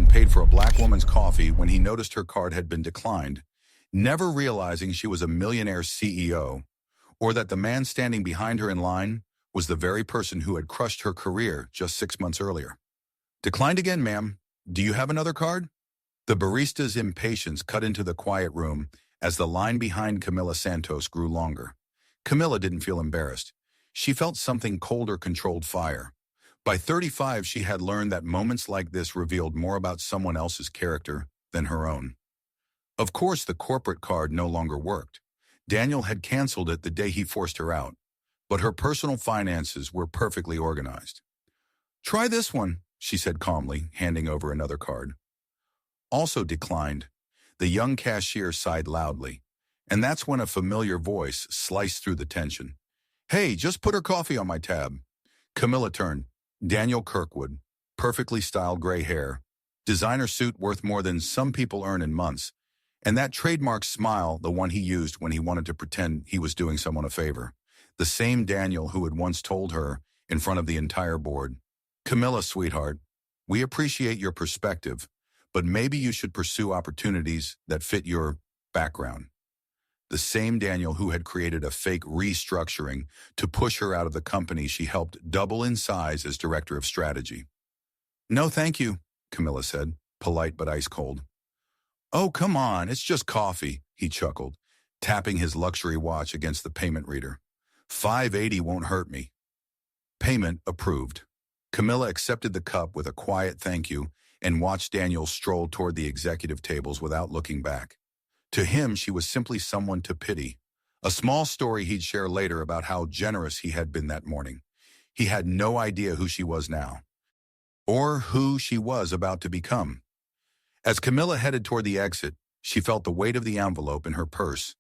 paid for a black woman's coffee when he noticed her card had been declined, never realizing she was a Millionaire CEO, or that the man standing behind her in line was the very person who had crushed her career just 6 months earlier. "Declined again, ma'am. Do you have another card?" The barista's impatience cut into the quiet room as the line behind Camila Santos grew longer. Camila didn't feel embarrassed. She felt something colder controlled fire. By 35, she had learned that moments like this revealed more about someone else's character than her own. Of course, the corporate card no longer worked. Daniel had canceled it the day he forced her out, but her personal finances were perfectly organized. "Try this one," she said calmly, handing over another card. Also declined. The young cashier sighed loudly, and that's when a familiar voice sliced through the tension. "Hey, just put her coffee on my tab." Camilla turned. Daniel Kirkwood, perfectly styled gray hair, designer suit worth more than some people earn in months, and that trademark smile, the one he used when he wanted to pretend he was doing someone a favor. The same Daniel who had once told her, in front of the entire board, "Camilla, sweetheart, we appreciate your perspective, but maybe you should pursue opportunities that fit your background." The same Daniel who had created a fake restructuring to push her out of the company she helped double in size as director of strategy. "No, thank you," Camilla said, polite but ice cold. "Oh, come on, it's just coffee," he chuckled, tapping his luxury watch against the payment reader. "$5.80 won't hurt me." Payment approved. Camilla accepted the cup with a quiet thank you and watched Daniel stroll toward the executive tables without looking back. To him, she was simply someone to pity. A small story he'd share later about how generous he had been that morning. He had no idea who she was now, or who she was about to become. As Camilla headed toward the exit, she felt the weight of the envelope in her purse.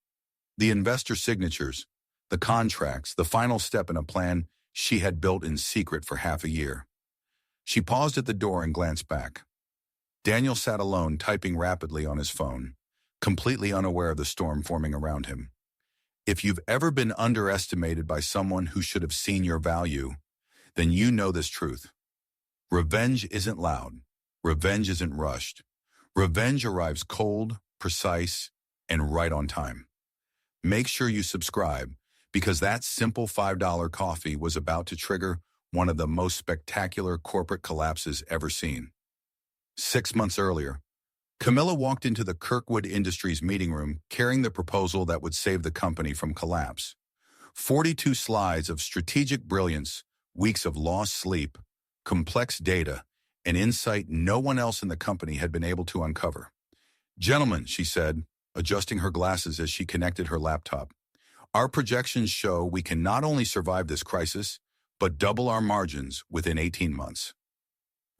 The investor signatures, the contracts, the final step in a plan she had built in secret for half a year. She paused at the door and glanced back. Daniel sat alone, typing rapidly on his phone, completely unaware of the storm forming around him. If you've ever been underestimated by someone who should have seen your value, then you know this truth. Revenge isn't loud. Revenge isn't rushed. Revenge arrives cold, precise, and right on time. Make sure you subscribe, because that simple $5 coffee was about to trigger one of the most spectacular corporate collapses ever seen. 6 months earlier, Camilla walked into the Kirkwood Industries meeting room carrying the proposal that would save the company from collapse. 42 slides of strategic brilliance, weeks of lost sleep, complex data, and insight no one else in the company had been able to uncover. "Gentlemen," she said, adjusting her glasses as she connected her laptop, "our projections show we can not only survive this crisis, but double our margins within 18 months.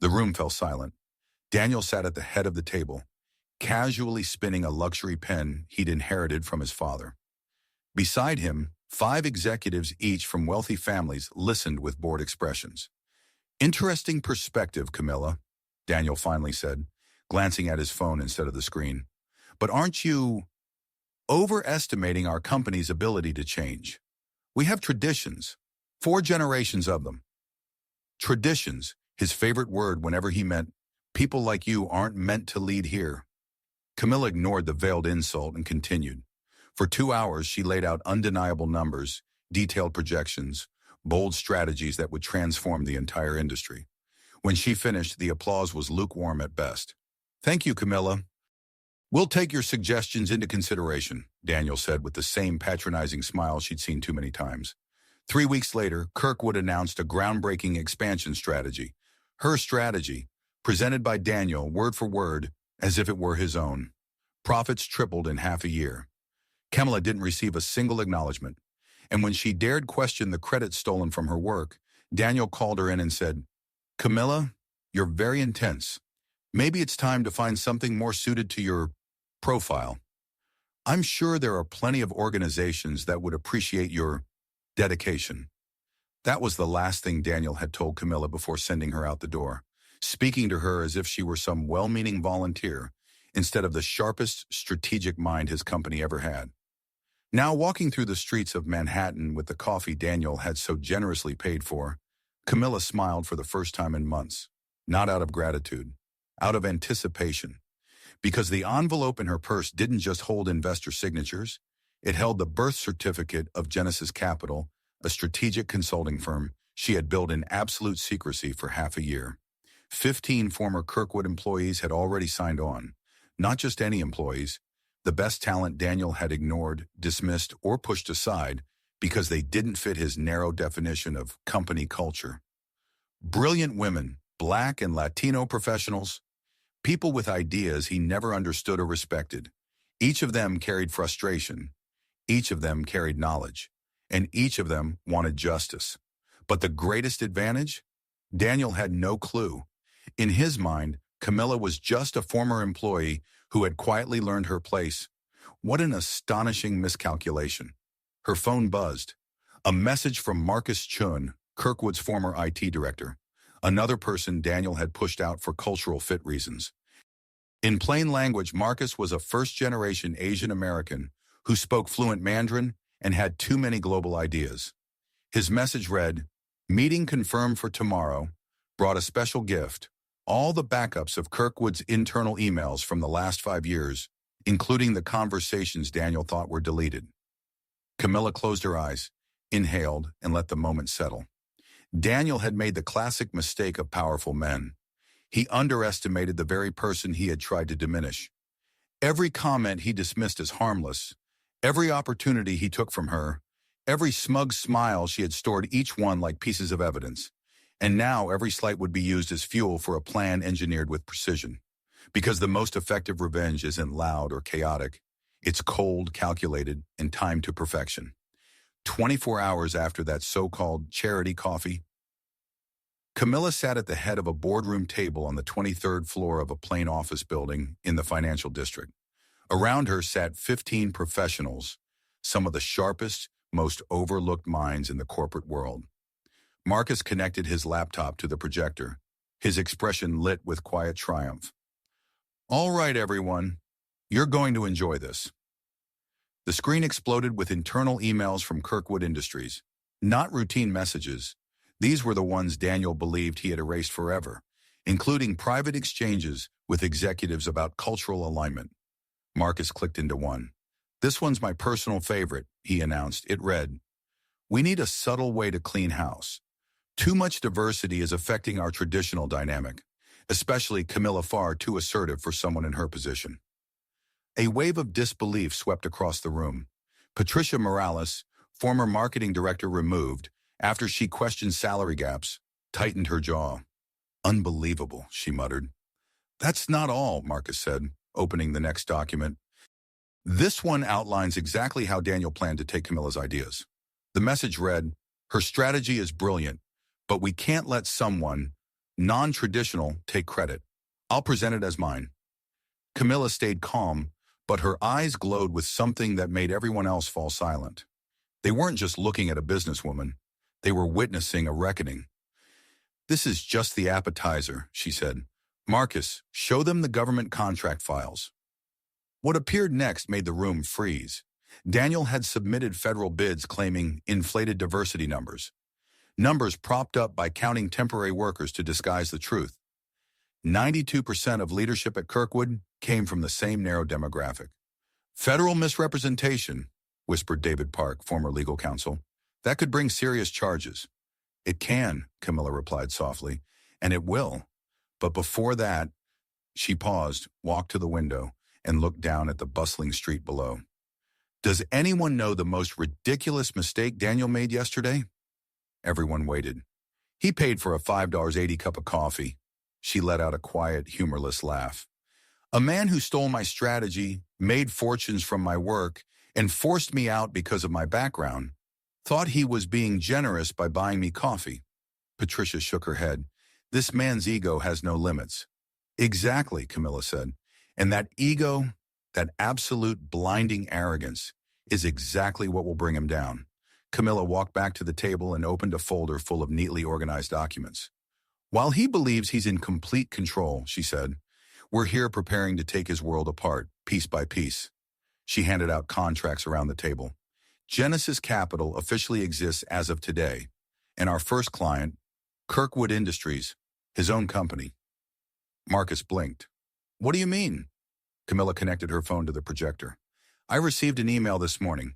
The room fell silent. Daniel sat at the head of the table, casually spinning a luxury pen he'd inherited from his father. Beside him, 5 executives, each from wealthy families, listened with bored expressions. "Interesting perspective, Camilla," Daniel finally said, glancing at his phone instead of the screen. "But aren't you overestimating our company's ability to change? We have traditions, 4 generations of them." Traditions, his favorite word whenever he meant, "People like you aren't meant to lead here." Camilla ignored the veiled insult and continued. For 2 hours, she laid out undeniable numbers, detailed projections, bold strategies that would transform the entire industry. When she finished, the applause was lukewarm at best. "Thank you, Camilla. We'll take your suggestions into consideration," Daniel said with the same patronizing smile she'd seen too many times. 3 weeks later, Kirkwood announced a groundbreaking expansion strategy. Her strategy, presented by Daniel word for word, as if it were his own. Profits tripled in half a year. Camilla didn't receive a single acknowledgement, and when she dared question the credit stolen from her work, Daniel called her in and said, "Camilla, you're very intense. Maybe it's time to find something more suited to your profile. I'm sure there are plenty of organizations that would appreciate your dedication." That was the last thing Daniel had told Camilla before sending her out the door, speaking to her as if she were some well-meaning volunteer instead of the sharpest strategic mind his company ever had. Now walking through the streets of Manhattan with the coffee Daniel had so generously paid for, Camilla smiled for the first time in months, not out of gratitude, out of anticipation, because the envelope in her purse didn't just hold investor signatures, it held the birth certificate of Genesis Capital, a strategic consulting firm she had built in absolute secrecy for half a year. 15 former Kirkwood employees had already signed on. Not just any employees, the best talent Daniel had ignored, dismissed, or pushed aside because they didn't fit his narrow definition of company culture. Brilliant women, Black and Latino professionals, people with ideas he never understood or respected. Each of them carried frustration. Each of them carried knowledge. And each of them wanted justice. But the greatest advantage? Daniel had no clue. In his mind, Camilla was just a former employee who had quietly learned her place. What an astonishing miscalculation. Her phone buzzed. A message from Marcus Chun, Kirkwood's former IT director, another person Daniel had pushed out for cultural fit reasons. In plain language, Marcus was a first-generation Asian American who spoke fluent Mandarin and had too many global ideas. His message read, "Meeting confirmed for tomorrow, brought a special gift, all the backups of Kirkwood's internal emails from the last 5 years, including the conversations Daniel thought were deleted." Camilla closed her eyes, inhaled, and let the moment settle. Daniel had made the classic mistake of powerful men. He underestimated the very person he had tried to diminish. Every comment he dismissed as harmless, every opportunity he took from her, every smug smile she had stored, each one like pieces of evidence. And now every slight would be used as fuel for a plan engineered with precision. Because the most effective revenge isn't loud or chaotic. It's cold, calculated, and timed to perfection. 24 hours after that so-called charity coffee, Camilla sat at the head of a boardroom table on the 23rd floor of a plain office building in the financial district. Around her sat 15 professionals, some of the sharpest, most overlooked minds in the corporate world. Marcus connected his laptop to the projector, his expression lit with quiet triumph. "All right, everyone, you're going to enjoy this." The screen exploded with internal emails from Kirkwood Industries. Not routine messages. These were the ones Daniel believed he had erased forever, including private exchanges with executives about cultural alignment. Marcus clicked into one. "This one's my personal favorite," he announced. It read, "We need a subtle way to clean house. Too much diversity is affecting our traditional dynamic, especially Camilla, far too assertive for someone in her position." A wave of disbelief swept across the room. Patricia Morales, former marketing director removed, after she questioned salary gaps, tightened her jaw. "Unbelievable," she muttered. "That's not all," Marcus said, opening the next document. This one outlines exactly how Daniel planned to take Camilla's ideas. The message read, "Her strategy is brilliant, but we can't let someone non-traditional take credit. I'll present it as mine." Camilla stayed calm, but her eyes glowed with something that made everyone else fall silent. They weren't just looking at a businesswoman. They were witnessing a reckoning. "This is just the appetizer," she said. "Marcus, show them the government contract files." What appeared next made the room freeze. Daniel had submitted federal bids claiming inflated diversity numbers. Numbers propped up by counting temporary workers to disguise the truth. 92% of leadership at Kirkwood came from the same narrow demographic. "Federal misrepresentation," whispered David Park, former legal counsel. "That could bring serious charges." "It can," Camilla replied softly, "and it will. But before that," she paused, walked to the window, and looked down at the bustling street below. "Does anyone know the most ridiculous mistake Daniel made yesterday?" Everyone waited. "He paid for a $5.80 cup of coffee." She let out a quiet, humorless laugh. "A man who stole my strategy, made fortunes from my work, and forced me out because of my background, thought he was being generous by buying me coffee." Patricia shook her head. "This man's ego has no limits." "Exactly," Camilla said. "And that ego, that absolute blinding arrogance, is exactly what will bring him down." Camilla walked back to the table and opened a folder full of neatly organized documents. "While he believes he's in complete control," she said, "we're here preparing to take his world apart, piece by piece." She handed out contracts around the table. "Genesis Capital officially exists as of today, and our first client, Kirkwood Industries, his own company." Marcus blinked. What do you mean? Camilla connected her phone to the projector. I received an email this morning.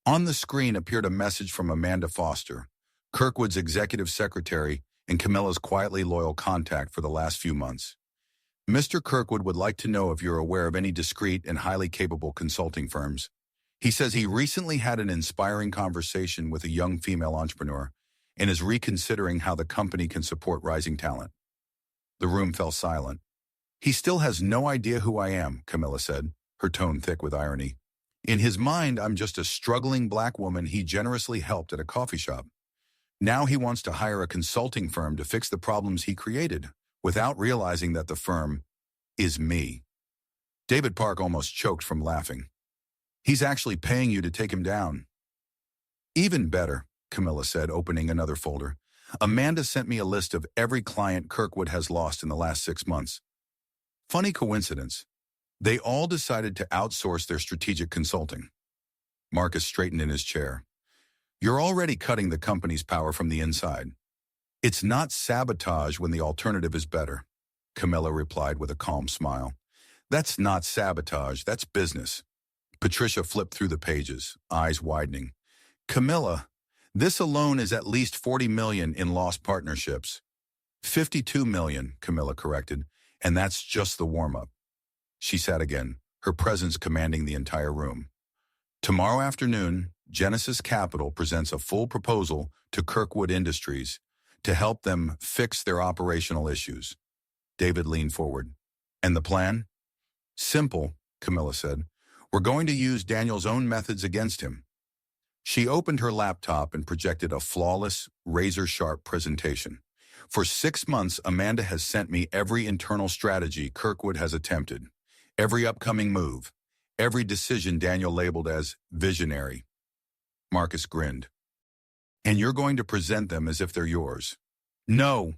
On the screen appeared a message from Amanda Foster, Kirkwood's executive secretary and Camilla's quietly loyal contact for the last few months. Mr. Kirkwood would like to know if you're aware of any discreet and highly capable consulting firms. He says he recently had an inspiring conversation with a young female entrepreneur and is reconsidering how the company can support rising talent. The room fell silent. He still has no idea who I am, Camilla said, her tone thick with irony. In his mind, I'm just a struggling black woman he generously helped at a coffee shop. Now he wants to hire a consulting firm to fix the problems he created, without realizing that the firm is me. David Park almost choked from laughing. He's actually paying you to take him down. Even better, Camilla said, opening another folder. Amanda sent me a list of every client Kirkwood has lost in the last 6 months. Funny coincidence. They all decided to outsource their strategic consulting. Marcus straightened in his chair. You're already cutting the company's power from the inside. It's not sabotage when the alternative is better, Camilla replied with a calm smile. That's not sabotage, that's business. Patricia flipped through the pages, eyes widening. Camilla, this alone is at least $40 million in lost partnerships. $52 million, Camilla corrected, and that's just the warm-up. She sat again, her presence commanding the entire room. Tomorrow afternoon, Genesis Capital presents a full proposal to Kirkwood Industries to help them fix their operational issues. David leaned forward. And the plan? Simple, Camilla said. We're going to use Daniel's own methods against him. She opened her laptop and projected a flawless, razor-sharp presentation. For 6 months, Amanda has sent me every internal strategy Kirkwood has attempted, every upcoming move, every decision Daniel labeled as visionary. Marcus grinned. And you're going to present them as if they're yours. No,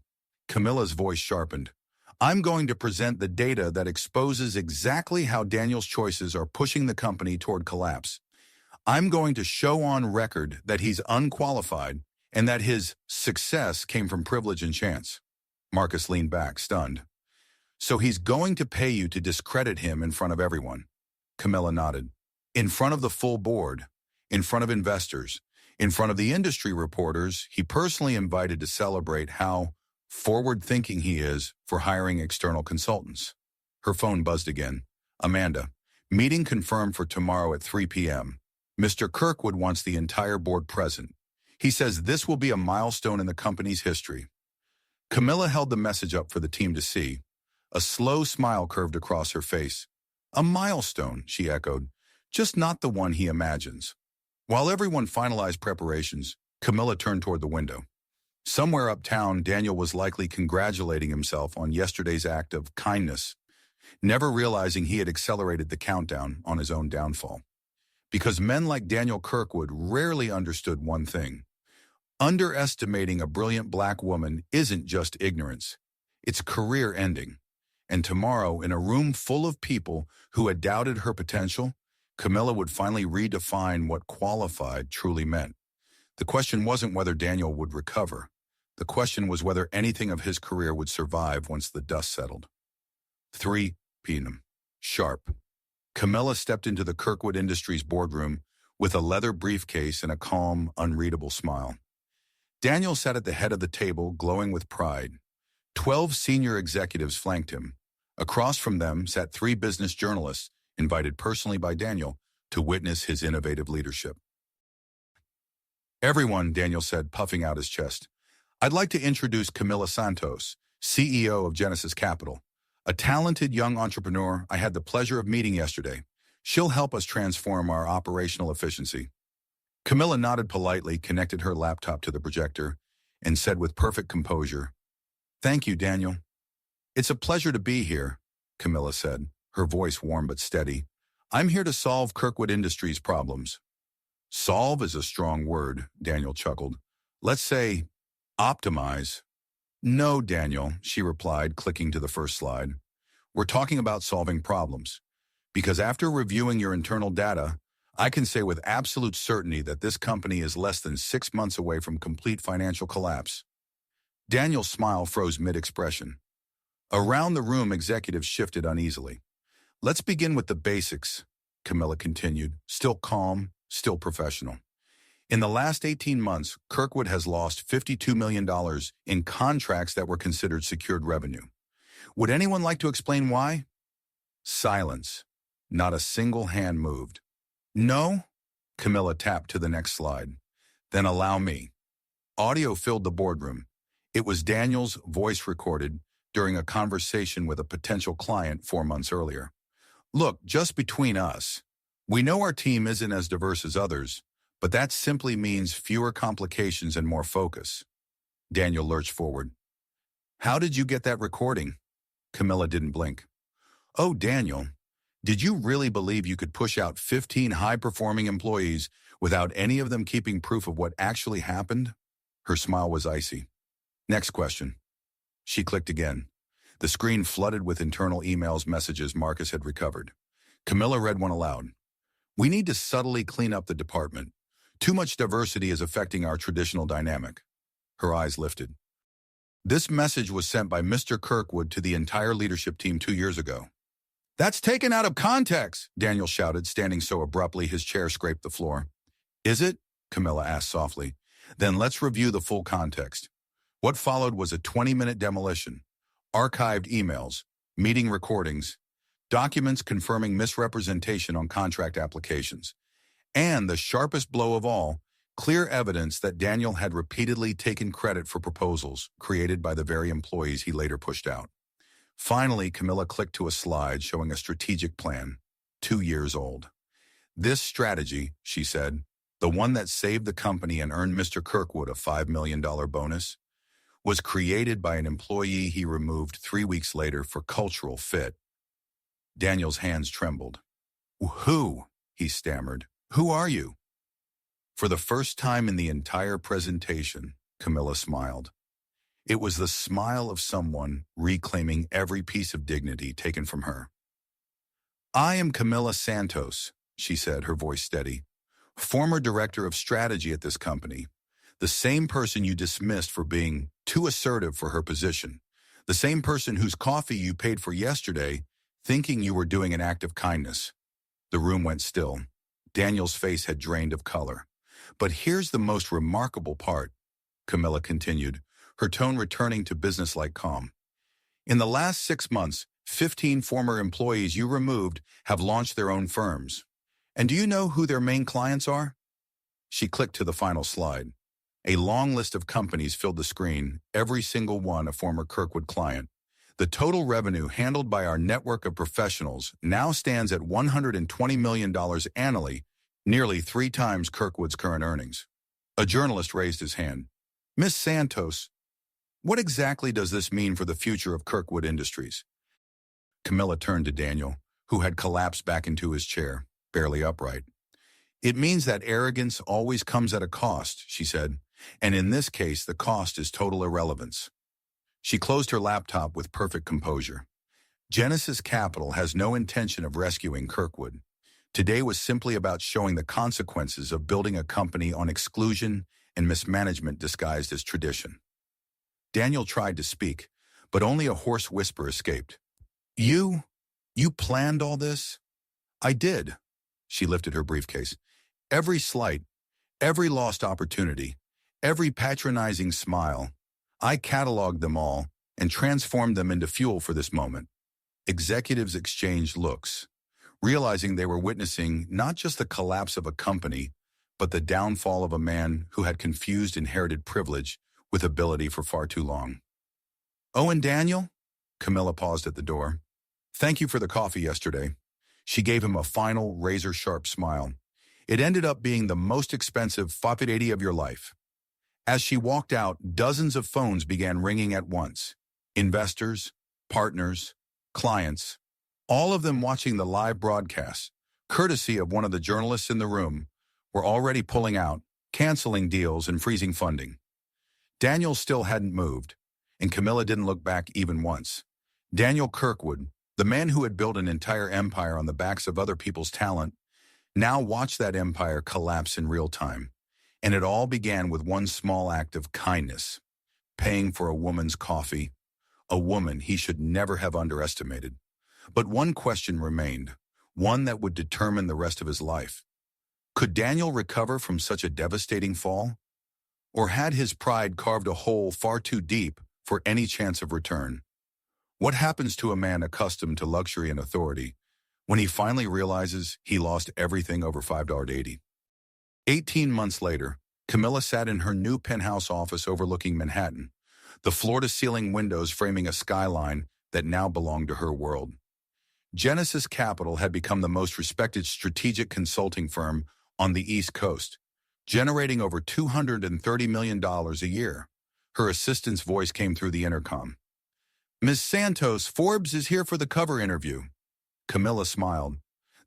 Camilla's voice sharpened. I'm going to present the data that exposes exactly how Daniel's choices are pushing the company toward collapse. I'm going to show on record that he's unqualified and that his success came from privilege and chance. Marcus leaned back, stunned. So he's going to pay you to discredit him in front of everyone. Camilla nodded. In front of the full board, in front of investors, in front of the industry reporters he personally invited to celebrate how forward-thinking he is for hiring external consultants. Her phone buzzed again. Amanda, meeting confirmed for tomorrow at 3 p.m. Mr. Kirkwood wants the entire board present. He says this will be a milestone in the company's history. Camilla held the message up for the team to see. A slow smile curved across her face. A milestone, she echoed, just not the one he imagines. While everyone finalized preparations, Camilla turned toward the window. Somewhere uptown, Daniel was likely congratulating himself on yesterday's act of kindness, never realizing he had accelerated the countdown on his own downfall. Because men like Daniel Kirkwood rarely understood one thing. Underestimating a brilliant black woman isn't just ignorance. It's career ending. And tomorrow, in a room full of people who had doubted her potential, Camilla would finally redefine what qualified truly meant. The question wasn't whether Daniel would recover. The question was whether anything of his career would survive once the dust settled. 3 p.m. Sharp. Camilla stepped into the Kirkwood Industries boardroom with a leather briefcase and a calm, unreadable smile. Daniel sat at the head of the table, glowing with pride. 12 senior executives flanked him. Across from them sat 3 business journalists, invited personally by Daniel to witness his innovative leadership. Everyone, Daniel said, puffing out his chest. I'd like to introduce Camilla Santos, CEO of Genesis Capital, a talented young entrepreneur I had the pleasure of meeting yesterday. She'll help us transform our operational efficiency. Camilla nodded politely, connected her laptop to the projector, and said with perfect composure, Thank you, Daniel. It's a pleasure to be here, Camilla said, her voice warm but steady. I'm here to solve Kirkwood Industries' problems. Solve is a strong word, Daniel chuckled. Let's say, optimize. No, Daniel, she replied, clicking to the first slide. We're talking about solving problems. Because after reviewing your internal data, I can say with absolute certainty that this company is less than 6 months away from complete financial collapse. Daniel's smile froze mid-expression. Around the room, executives shifted uneasily. Let's begin with the basics, Camilla continued, still calm, still professional. In the last 18 months, Kirkwood has lost $52 million in contracts that were considered secured revenue. Would anyone like to explain why? Silence. Not a single hand moved. No? Camilla tapped to the next slide. Then allow me. Audio filled the boardroom. It was Daniel's voice recorded during a conversation with a potential client 4 months earlier. Look, just between us, we know our team isn't as diverse as others, but that simply means fewer complications and more focus. Daniel lurched forward. How did you get that recording? Camilla didn't blink. Oh, Daniel, did you really believe you could push out 15 high-performing employees without any of them keeping proof of what actually happened? Her smile was icy. Next question. She clicked again. The screen flooded with internal emails messages Marcus had recovered. Camilla read one aloud. We need to subtly clean up the department. Too much diversity is affecting our traditional dynamic. Her eyes lifted. This message was sent by Mr. Kirkwood to the entire leadership team 2 years ago. That's taken out of context, Daniel shouted, standing so abruptly his chair scraped the floor. Is it? Camilla asked softly. Then let's review the full context. What followed was a 20-minute demolition, archived emails, meeting recordings, documents confirming misrepresentation on contract applications, and the sharpest blow of all, clear evidence that Daniel had repeatedly taken credit for proposals created by the very employees he later pushed out. Finally, Camilla clicked to a slide showing a strategic plan, 2 years old. This strategy, she said, the one that saved the company and earned Mr. Kirkwood a $5 million bonus, was created by an employee he removed 3 weeks later for cultural fit. Daniel's hands trembled. Who? He stammered. Who are you? For the first time in the entire presentation, Camilla smiled. It was the smile of someone reclaiming every piece of dignity taken from her. I am Camilla Santos, she said, her voice steady, former director of strategy at this company, the same person you dismissed for being too assertive for her position, the same person whose coffee you paid for yesterday, thinking you were doing an act of kindness. The room went still. Daniel's face had drained of color. But here's the most remarkable part, Camilla continued, her tone returning to businesslike calm. In the last 6 months, 15 former employees you removed have launched their own firms. And do you know who their main clients are? She clicked to the final slide. A long list of companies filled the screen, every single one a former Kirkwood client. The total revenue handled by our network of professionals now stands at $120 million annually, nearly 3 times Kirkwood's current earnings. A journalist raised his hand. Miss Santos, what exactly does this mean for the future of Kirkwood Industries? Camilla turned to Daniel, who had collapsed back into his chair, barely upright. It means that arrogance always comes at a cost, she said, and in this case, the cost is total irrelevance. She closed her laptop with perfect composure. Genesis Capital has no intention of rescuing Kirkwood. Today was simply about showing the consequences of building a company on exclusion and mismanagement disguised as tradition. Daniel tried to speak, but only a hoarse whisper escaped. You planned all this? I did. She lifted her briefcase. Every slight, every lost opportunity, every patronizing smile, I cataloged them all and transformed them into fuel for this moment. Executives exchanged looks, realizing they were witnessing not just the collapse of a company, but the downfall of a man who had confused inherited privilege with ability for far too long. Oh, and Daniel? Camilla paused at the door. Thank you for the coffee yesterday. She gave him a final, razor-sharp smile. It ended up being the most expensive $580 of your life. As she walked out, dozens of phones began ringing at once. Investors, partners, clients, all of them watching the live broadcast, courtesy of one of the journalists in the room, were already pulling out, canceling deals and freezing funding. Daniel still hadn't moved, and Camilla didn't look back even once. Daniel Kirkwood, the man who had built an entire empire on the backs of other people's talent, now watched that empire collapse in real time. And it all began with one small act of kindness, paying for a woman's coffee, a woman he should never have underestimated. But one question remained, one that would determine the rest of his life. Could Daniel recover from such a devastating fall? Or had his pride carved a hole far too deep for any chance of return? What happens to a man accustomed to luxury and authority when he finally realizes he lost everything over $5.80? 18 months later, Camilla sat in her new penthouse office overlooking Manhattan, the floor-to-ceiling windows framing a skyline that now belonged to her world. Genesis Capital had become the most respected strategic consulting firm on the East Coast, generating over $230 million a year. Her assistant's voice came through the intercom. "Ms. Santos, Forbes is here for the cover interview." Camilla smiled.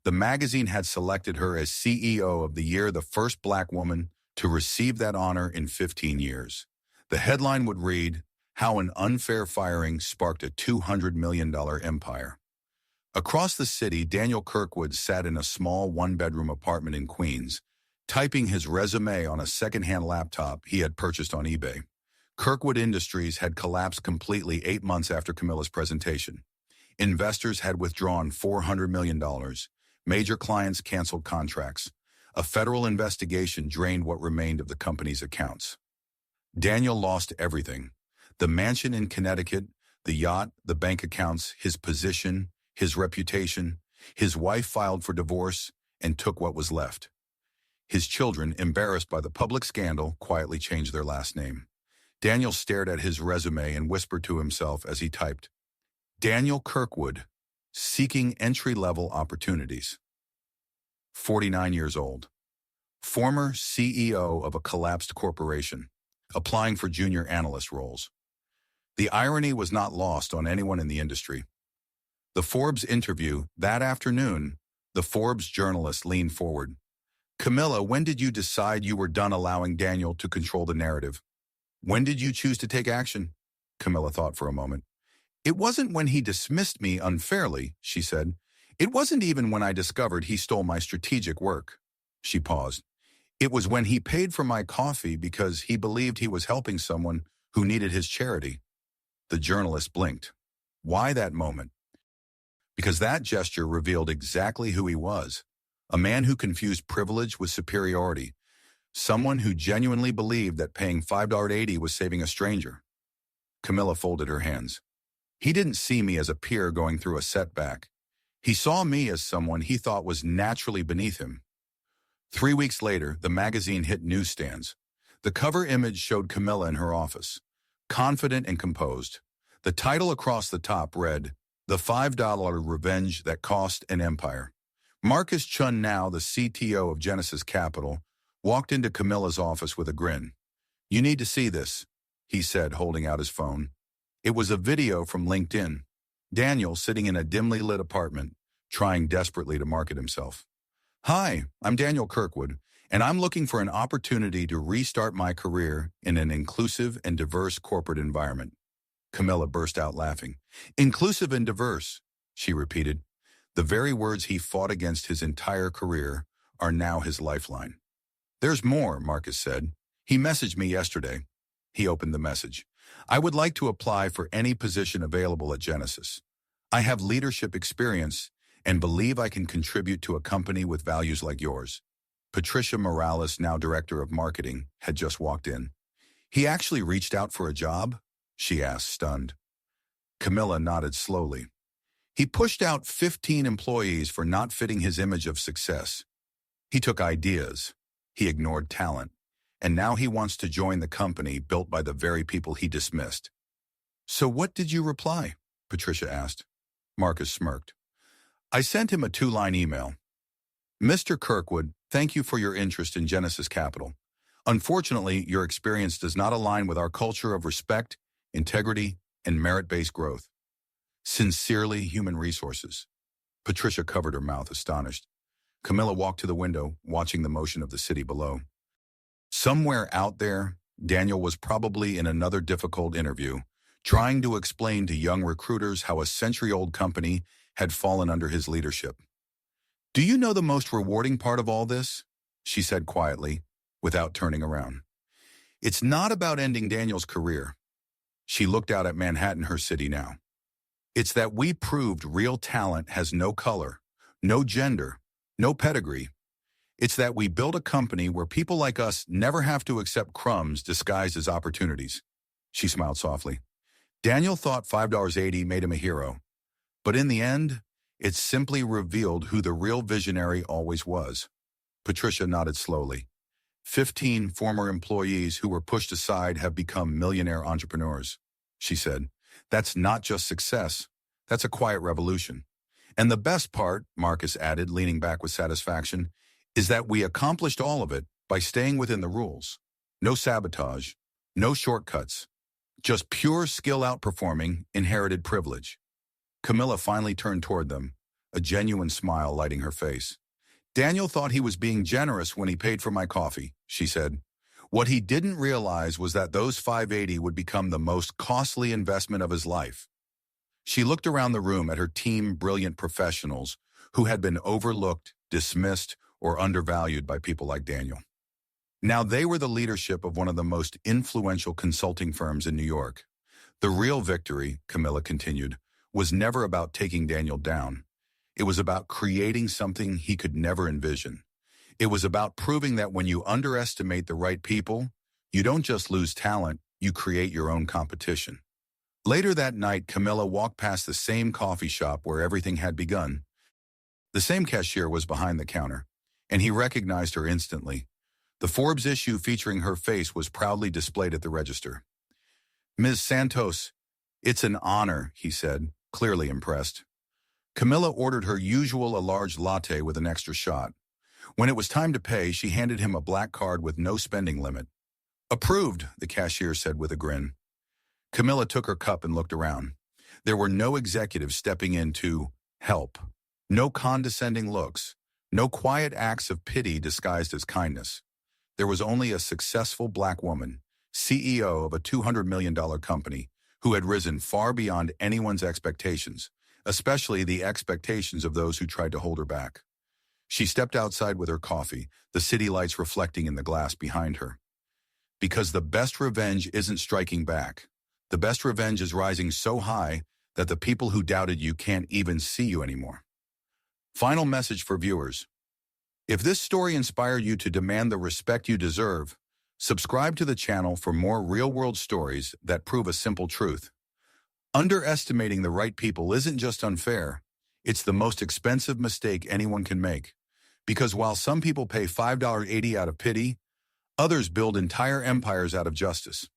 The magazine had selected her as CEO of the year, the first Black woman to receive that honor in 15 years. The headline would read, "How an Unfair Firing Sparked a $200 million Empire." Across the city, Daniel Kirkwood sat in a small one-bedroom apartment in Queens, typing his resume on a second-hand laptop he had purchased on eBay. Kirkwood Industries had collapsed completely 8 months after Camilla's presentation. Investors had withdrawn $400 million. Major clients canceled contracts. A federal investigation drained what remained of the company's accounts. Daniel lost everything. The mansion in Connecticut, the yacht, the bank accounts, his position, his reputation. His wife filed for divorce and took what was left. His children, embarrassed by the public scandal, quietly changed their last name. Daniel stared at his resume and whispered to himself as he typed, "Daniel Kirkwood, seeking entry-level opportunities." 49 years old. Former CEO of a collapsed corporation, applying for junior analyst roles. The irony was not lost on anyone in the industry. The Forbes interview that afternoon, the Forbes journalist leaned forward. "Camilla, when did you decide you were done allowing Daniel to control the narrative? When did you choose to take action?" Camilla thought for a moment. "It wasn't when he dismissed me unfairly," she said. "It wasn't even when I discovered he stole my strategic work." She paused. "It was when he paid for my coffee because he believed he was helping someone who needed his charity." The journalist blinked. Why that moment? Because that gesture revealed exactly who he was. A man who confused privilege with superiority. Someone who genuinely believed that paying $5.80 was saving a stranger. Camilla folded her hands. "He didn't see me as a peer going through a setback. He saw me as someone he thought was naturally beneath him." 3 weeks later, the magazine hit newsstands. The cover image showed Camilla in her office, confident and composed. The title across the top read, "The $5 Revenge That Cost an Empire." Marcus Chun, now the CTO of Genesis Capital, walked into Camilla's office with a grin. "You need to see this," he said, holding out his phone. It was a video from LinkedIn. Daniel sitting in a dimly lit apartment, trying desperately to market himself. "Hi, I'm Daniel Kirkwood, and I'm looking for an opportunity to restart my career in an inclusive and diverse corporate environment." Camilla burst out laughing. "Inclusive and diverse," she repeated. The very words he fought against his entire career are now his lifeline. "There's more," Marcus said. "He messaged me yesterday." He opened the message. "I would like to apply for any position available at Genesis. I have leadership experience and believe I can contribute to a company with values like yours." Patricia Morales, now director of marketing, had just walked in. "He actually reached out for a job?" she asked, stunned. Camilla nodded slowly. "He pushed out 15 employees for not fitting his image of success. He took ideas. He ignored talent. And now he wants to join the company built by the very people he dismissed." "So what did you reply?" Patricia asked. Marcus smirked. "I sent him a 2-line email. Mr. Kirkwood, thank you for your interest in Genesis Capital. Unfortunately, your experience does not align with our culture of respect, integrity, and merit-based growth. Sincerely, Human Resources." Patricia covered her mouth, astonished. Camilla walked to the window, watching the motion of the city below. Somewhere out there, Daniel was probably in another difficult interview, trying to explain to young recruiters how a century-old company had fallen under his leadership. "Do you know the most rewarding part of all this?" she said quietly, without turning around. "It's not about ending Daniel's career. She looked out at Manhattan, her city now. It's that we proved real talent has no color, no gender, no pedigree. It's that we built a company where people like us never have to accept crumbs disguised as opportunities. She smiled softly. Daniel thought $5.80 made him a hero. But in the end, it simply revealed who the real visionary always was. Patricia nodded slowly. 15 former employees who were pushed aside have become millionaire entrepreneurs, she said. That's not just success. That's a quiet revolution. And the best part, Marcus added, leaning back with satisfaction, is that we accomplished all of it by staying within the rules. No sabotage, no shortcuts, just pure skill outperforming inherited privilege. Camilla finally turned toward them, a genuine smile lighting her face. Daniel thought he was being generous when he paid for my coffee, she said. What he didn't realize was that those $5.80 would become the most costly investment of his life. She looked around the room at her team brilliant professionals who had been overlooked, dismissed, or undervalued by people like Daniel. Now they were the leadership of one of the most influential consulting firms in New York. The real victory, Camilla continued, was never about taking Daniel down. It was about creating something he could never envision. It was about proving that when you underestimate the right people, you don't just lose talent, you create your own competition. Later that night, Camilla walked past the same coffee shop where everything had begun. The same cashier was behind the counter, and he recognized her instantly. The Forbes issue featuring her face was proudly displayed at the register. Ms. Santos, it's an honor, he said, clearly impressed. Camilla ordered her usual a large latte with an extra shot. When it was time to pay, she handed him a black card with no spending limit. Approved, the cashier said with a grin. Camilla took her cup and looked around. There were no executives stepping in to help. No condescending looks. No quiet acts of pity disguised as kindness. There was only a successful black woman, CEO of a $200 million company, who had risen far beyond anyone's expectations, especially the expectations of those who tried to hold her back. She stepped outside with her coffee, the city lights reflecting in the glass behind her. Because the best revenge isn't striking back. The best revenge is rising so high that the people who doubted you can't even see you anymore. Final message for viewers. If this story inspired you to demand the respect you deserve, subscribe to the channel for more real-world stories that prove a simple truth. Underestimating the right people isn't just unfair, it's the most expensive mistake anyone can make. Because while some people pay $5.80 out of pity, others build entire empires out of justice.